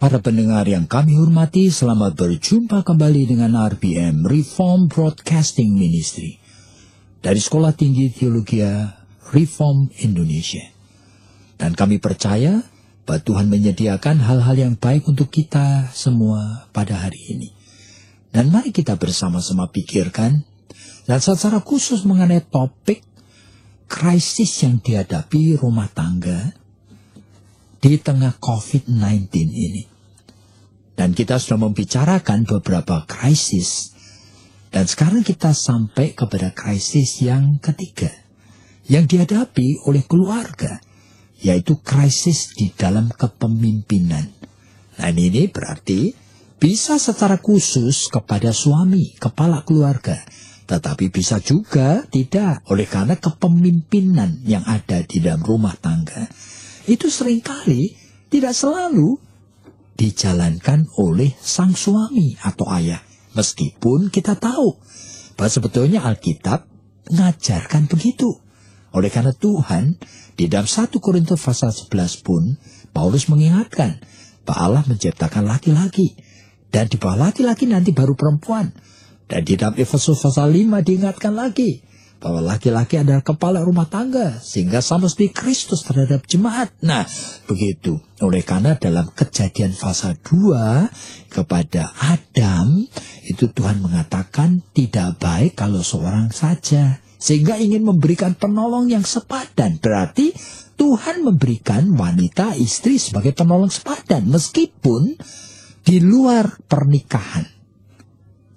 Para pendengar yang kami hormati, selamat berjumpa kembali dengan RBM, Reform Broadcasting Ministry, dari Sekolah Tinggi Teologi Reform Indonesia. Dan kami percaya bahwa Tuhan menyediakan hal-hal yang baik untuk kita semua pada hari ini. Dan mari kita bersama-sama pikirkan, dan secara khusus mengenai topik krisis yang dihadapi rumah tangga di tengah COVID-19 ini. Dan kita sudah membicarakan beberapa krisis. Dan sekarang kita sampai kepada krisis yang ketiga, yang dihadapi oleh keluarga, yaitu krisis di dalam kepemimpinan. Nah, ini berarti bisa secara khusus kepada suami, kepala keluarga. Tetapi bisa juga tidak, oleh karena kepemimpinan yang ada di dalam rumah tangga itu seringkali tidak selalu dijalankan oleh sang suami atau ayah. Meskipun kita tahu bahwa sebetulnya Alkitab mengajarkan begitu. Oleh karena Tuhan, di dalam 1 Korintus pasal 11 pun, Paulus mengingatkan bahwa Allah menciptakan laki-laki. Dan di bawah laki-laki nanti baru perempuan. Dan di dalam Efesus pasal 5 diingatkan lagi bahwa laki-laki adalah kepala rumah tangga, sehingga sama seperti Kristus terhadap jemaat. Nah, begitu. Oleh karena dalam Kejadian pasal 2 kepada Adam, itu Tuhan mengatakan tidak baik kalau seorang saja, sehingga ingin memberikan penolong yang sepadan. Berarti Tuhan memberikan wanita, istri sebagai penolong sepadan, meskipun di luar pernikahan.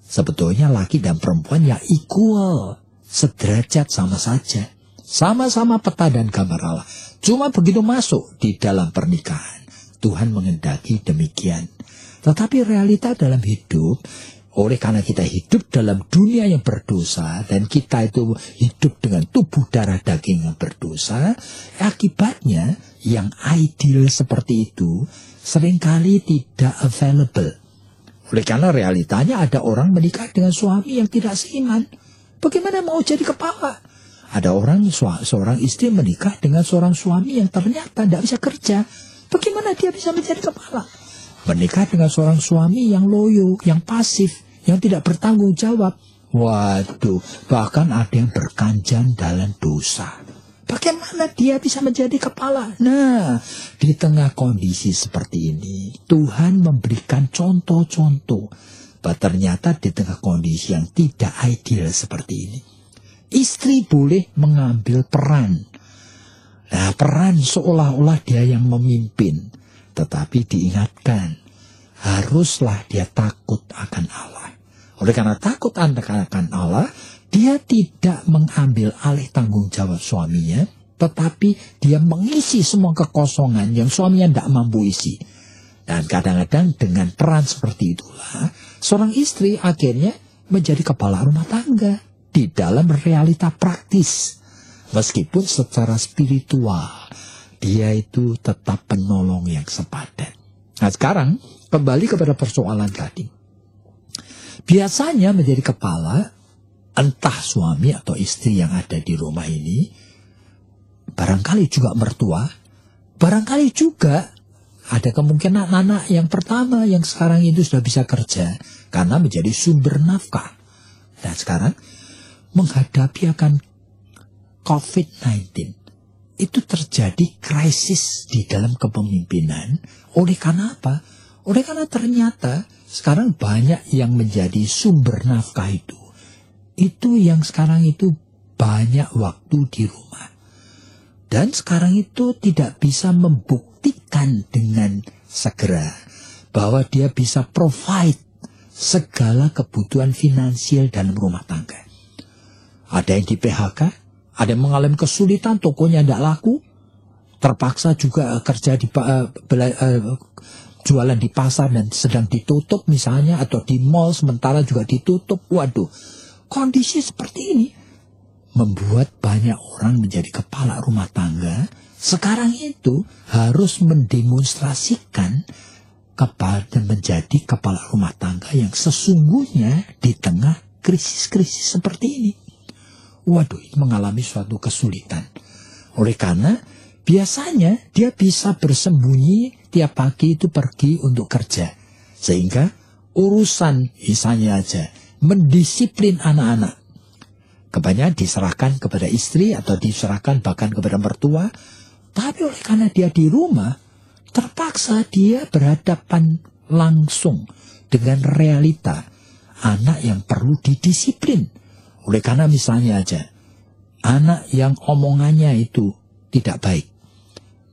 Sebetulnya laki dan perempuan ya equal, sederajat sama saja. Sama-sama peta dan gambar Allah. Cuma begitu masuk di dalam pernikahan, Tuhan mengendaki demikian. Tetapi realita dalam hidup, oleh karena kita hidup dalam dunia yang berdosa, dan kita itu hidup dengan tubuh darah daging yang berdosa, akibatnya yang ideal seperti itu seringkali tidak available. Oleh karena realitanya ada orang menikah dengan suami yang tidak seiman. Bagaimana mau jadi kepala? Ada orang, seorang istri menikah dengan seorang suami yang ternyata tidak bisa kerja. Bagaimana dia bisa menjadi kepala? Menikah dengan seorang suami yang loyo, yang pasif, yang tidak bertanggung jawab. Waduh, bahkan ada yang berkanjang dalam dosa. Bagaimana dia bisa menjadi kepala? Nah, di tengah kondisi seperti ini, Tuhan memberikan contoh-contoh. Bahwa ternyata di tengah kondisi yang tidak ideal seperti ini, istri boleh mengambil peran. Nah, peran seolah-olah dia yang memimpin. Tetapi diingatkan, haruslah dia takut akan Allah. Oleh karena takut akan Allah, dia tidak mengambil alih tanggung jawab suaminya, tetapi dia mengisi semua kekosongan yang suaminya tidak mampu isi. Dan kadang-kadang dengan peran seperti itulah, seorang istri akhirnya menjadi kepala rumah tangga di dalam realita praktis. Meskipun secara spiritual, dia itu tetap penolong yang sepadan. Nah, sekarang kembali kepada persoalan tadi. Biasanya menjadi kepala, entah suami atau istri yang ada di rumah ini, barangkali juga mertua, barangkali juga ada kemungkinan anak yang pertama yang sekarang itu sudah bisa kerja karena menjadi sumber nafkah. Dan sekarang menghadapi akan COVID-19, itu terjadi krisis di dalam kepemimpinan. Oleh karena apa? Oleh karena ternyata sekarang banyak yang menjadi sumber nafkah itu yang sekarang itu banyak waktu di rumah. Dan sekarang itu tidak bisa membuktikan dengan segera bahwa dia bisa provide segala kebutuhan finansial dalam rumah tangga. Ada yang di PHK, ada yang mengalami kesulitan, tokonya tidak laku, terpaksa juga kerja di jualan di pasar dan sedang ditutup misalnya, atau di mall sementara juga ditutup. Waduh, kondisi seperti ini membuat banyak orang menjadi kepala rumah tangga sekarang itu harus mendemonstrasikan kepada menjadi kepala rumah tangga yang sesungguhnya di tengah krisis-krisis seperti ini. Waduh, ini mengalami suatu kesulitan. Oleh karena biasanya dia bisa bersembunyi tiap pagi itu pergi untuk kerja. Sehingga urusan misalnya aja mendisiplin anak-anak kebanyakan diserahkan kepada istri atau diserahkan bahkan kepada mertua. Tapi oleh karena dia di rumah, terpaksa dia berhadapan langsung dengan realita anak yang perlu didisiplin. Oleh karena misalnya aja, anak yang omongannya itu tidak baik,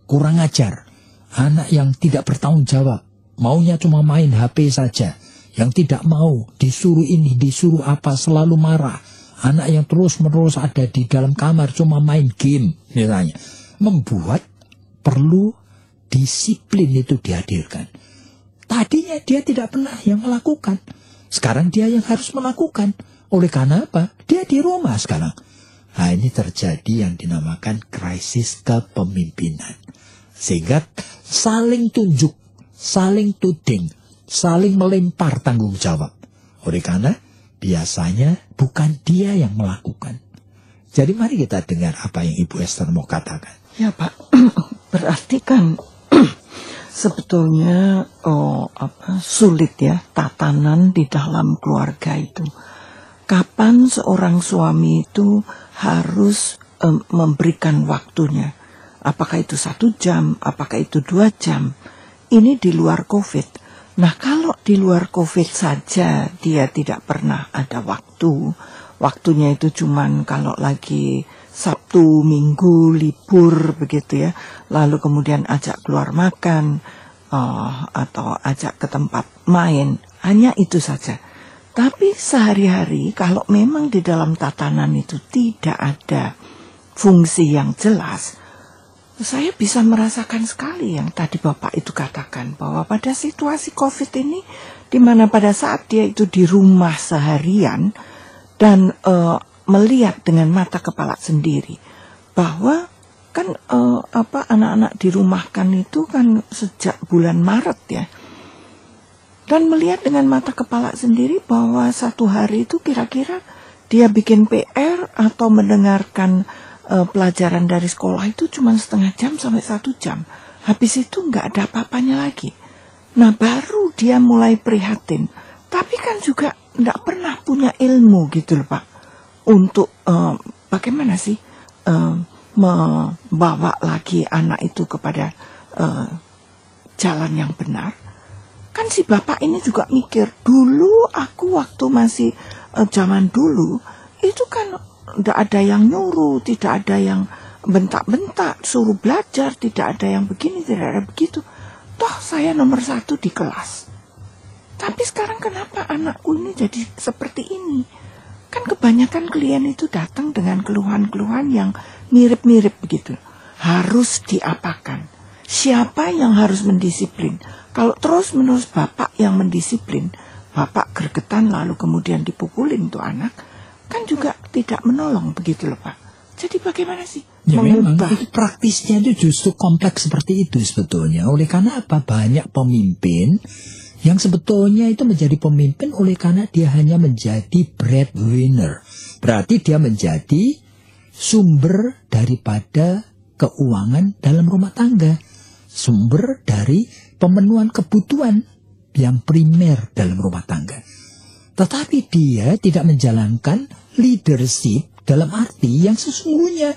kurang ajar, anak yang tidak bertanggung jawab, maunya cuma main HP saja, yang tidak mau disuruh ini, disuruh apa, selalu marah. Anak yang terus-menerus ada di dalam kamar cuma main game misalnya, membuat perlu disiplin itu dihadirkan. Tadinya dia tidak pernah yang melakukan, sekarang dia yang harus melakukan. Oleh karena apa? Dia di rumah sekarang. Nah, ini terjadi yang dinamakan krisis kepemimpinan. Sehingga saling tunjuk, saling tuding, saling melempar tanggung jawab. Oleh karena biasanya bukan dia yang melakukan. Jadi mari kita dengar apa yang Ibu Esther mau katakan. Ya Pak, berarti kan sebetulnya sulit ya tatanan di dalam keluarga itu. Kapan seorang suami itu harus memberikan waktunya? Apakah itu 1 jam? Apakah itu 2 jam? Ini di luar COVID. Nah, kalau di luar COVID saja dia tidak pernah ada waktu. Waktunya itu cuman kalau lagi Sabtu, Minggu, libur begitu ya. Lalu kemudian ajak keluar makan atau ajak ke tempat main. Hanya itu saja. Tapi sehari-hari kalau memang di dalam tatanan itu tidak ada fungsi yang jelas, saya bisa merasakan sekali yang tadi Bapak itu katakan, bahwa pada situasi COVID ini, di mana pada saat dia itu di rumah seharian dan melihat dengan mata kepala sendiri bahwa kan anak-anak dirumahkan itu kan sejak bulan Maret ya, dan melihat dengan mata kepala sendiri bahwa satu hari itu kira-kira dia bikin PR atau mendengarkan pelajaran dari sekolah itu cuma setengah jam sampai 1 jam. Habis itu nggak ada apa-apanya lagi. Nah, baru dia mulai prihatin. Tapi kan juga nggak pernah punya ilmu gitu loh Pak, untuk bagaimana sih membawa lagi anak itu kepada jalan yang benar. Kan si Bapak ini juga mikir, dulu aku waktu masih zaman dulu, itu kan tidak ada yang nyuruh, tidak ada yang bentak-bentak, suruh belajar, tidak ada yang begini, tidak ada begitu. Toh saya nomor 1 di kelas. Tapi sekarang kenapa anakku ini jadi seperti ini? Kan kebanyakan klien itu datang dengan keluhan-keluhan yang mirip-mirip begitu. Harus diapakan? Siapa yang harus mendisiplin? Kalau terus-menerus Bapak yang mendisiplin, Bapak gregetan lalu kemudian dipukulin tuh anak, kan juga tidak menolong begitu loh Pak. Jadi bagaimana sih? Ya memang itu praktisnya itu justru kompleks seperti itu sebetulnya. Oleh karena apa? Banyak pemimpin yang sebetulnya itu menjadi pemimpin oleh karena dia hanya menjadi breadwinner. Berarti dia menjadi sumber daripada keuangan dalam rumah tangga. Sumber dari pemenuhan kebutuhan yang primer dalam rumah tangga. Tetapi dia tidak menjalankan leadership dalam arti yang sesungguhnya.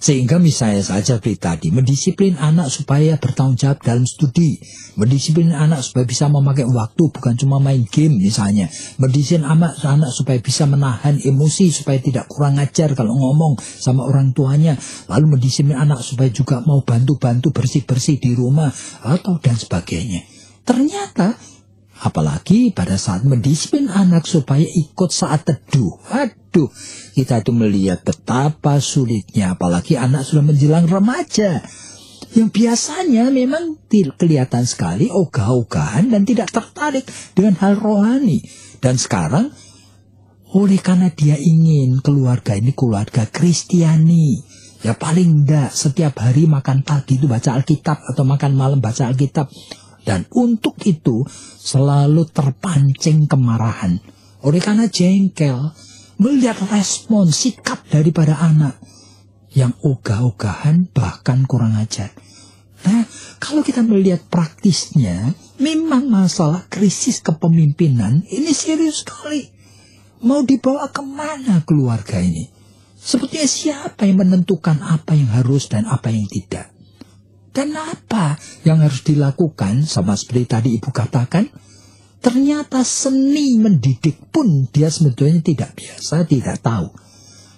Sehingga misalnya saja seperti tadi, mendisiplin anak supaya bertanggung jawab dalam studi. Mendisiplin anak supaya bisa memakai waktu, bukan cuma main game misalnya. Mendisiplin anak supaya bisa menahan emosi, supaya tidak kurang ajar kalau ngomong sama orang tuanya. Lalu mendisiplin anak supaya juga mau bantu-bantu bersih-bersih di rumah, atau dan sebagainya. Ternyata, apalagi pada saat mendisiplin anak supaya ikut saat teduh. Aduh, kita itu melihat betapa sulitnya, apalagi anak sudah menjelang remaja. yang biasanya memang kelihatan sekali ogah-ogahan dan tidak tertarik dengan hal rohani. Dan sekarang, oleh karena dia ingin keluarga ini keluarga Kristiani, ya paling enggak setiap hari makan pagi itu baca Alkitab atau makan malam baca Alkitab. Dan untuk itu selalu terpancing kemarahan. Oleh karena jengkel, melihat respon sikap daripada anak yang ogah-ogahan bahkan kurang ajar. Nah, kalau kita melihat praktisnya, memang masalah krisis kepemimpinan ini serius sekali. Mau dibawa kemana keluarga ini? Sepertinya siapa yang menentukan apa yang harus dan apa yang tidak? Dan apa yang harus dilakukan? Sama seperti tadi Ibu katakan, ternyata seni mendidik pun dia sebetulnya tidak biasa, tidak tahu.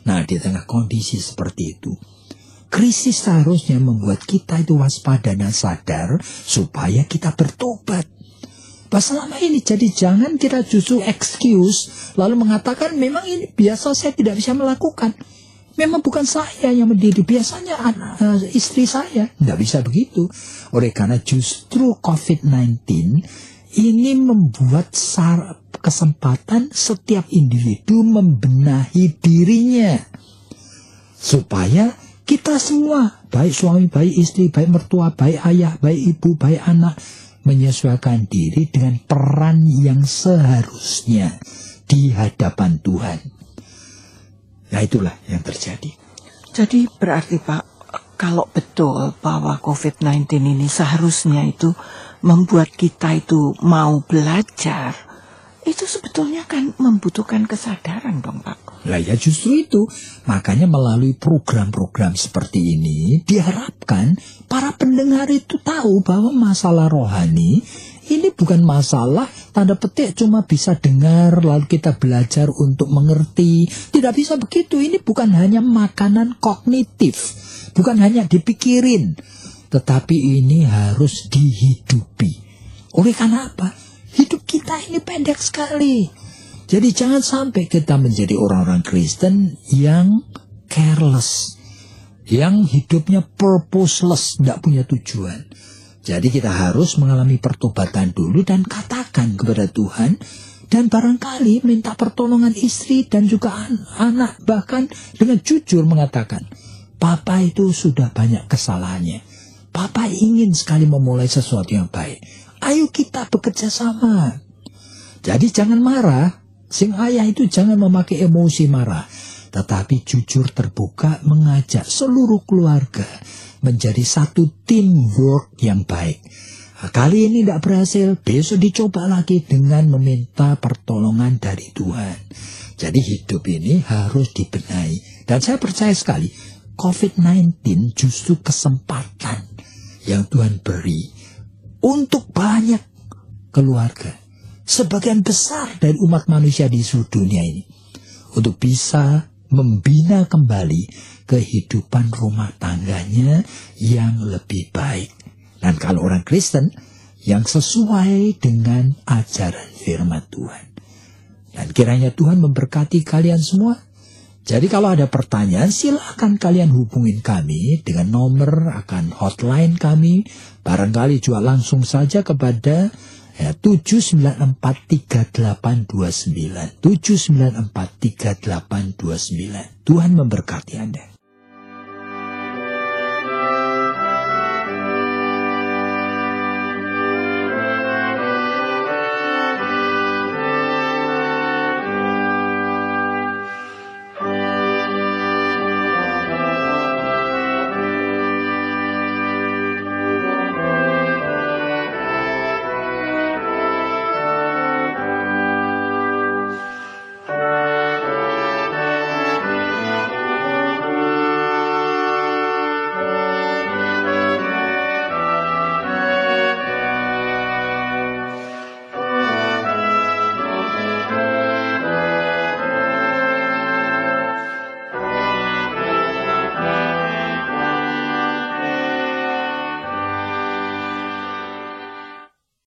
Nah, di tengah kondisi seperti itu, krisis seharusnya membuat kita itu waspada dan sadar supaya kita bertobat. Selama ini, jadi jangan kita justru excuse lalu mengatakan memang ini biasa saya tidak bisa melakukan. Memang bukan saya yang mendidik, biasanya istri saya. Tidak bisa begitu. Oleh karena justru COVID-19 ini membuat kesempatan setiap individu membenahi dirinya. Supaya kita semua, baik suami, baik istri, baik mertua, baik ayah, baik ibu, baik anak, menyesuaikan diri dengan peran yang seharusnya di hadapan Tuhan. Nah, itulah yang terjadi. Jadi berarti Pak, kalau betul bahwa COVID-19 ini seharusnya itu membuat kita itu mau belajar, itu sebetulnya kan membutuhkan kesadaran dong Pak. Lah ya justru itu. Makanya melalui program-program seperti ini diharapkan para pendengar itu tahu bahwa masalah rohani ini bukan masalah tanda petik cuma bisa dengar lalu kita belajar untuk mengerti. Tidak bisa begitu. Ini bukan hanya makanan kognitif, bukan hanya dipikirin, tetapi ini harus dihidupi. Oleh karena apa? Hidup kita ini pendek sekali. Jadi jangan sampai kita menjadi orang-orang Kristen yang careless, yang hidupnya purposeless, tidak punya tujuan. Jadi kita harus mengalami pertobatan dulu dan katakan kepada Tuhan, dan barangkali minta pertolongan istri dan juga anak, bahkan dengan jujur mengatakan, Papa itu sudah banyak kesalahannya. Papa ingin sekali memulai sesuatu yang baik. Ayo kita bekerja sama. Jadi jangan marah. Sing ayah itu jangan memakai emosi marah, tetapi jujur terbuka mengajak seluruh keluarga menjadi satu teamwork yang baik. Nah, kali ini tidak berhasil, besok dicoba lagi dengan meminta pertolongan dari Tuhan. Jadi hidup ini harus dibenahi. Dan saya percaya sekali, COVID-19 justru kesempatan yang Tuhan beri untuk banyak keluarga, sebagian besar dari umat manusia di seluruh dunia ini, untuk bisa membina kembali kehidupan rumah tangganya yang lebih baik. Dan kalau orang Kristen yang sesuai dengan ajaran firman Tuhan. Dan kiranya Tuhan memberkati kalian semua. Jadi kalau ada pertanyaan, silakan kalian hubungin kami dengan nomor akan hotline kami. Barangkali juga langsung saja kepada 7943829. 7943829. Tuhan memberkati Anda.